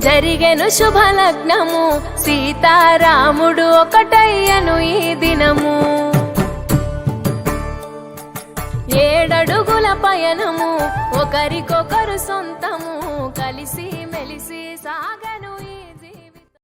జరిగెను శుభలగ్నము సీతారాముడు ఒకటయ్యను ఈ దినము 7 అడుగుల పయనము ఒకరికొకరు సొంతము కలిసి మెలిసి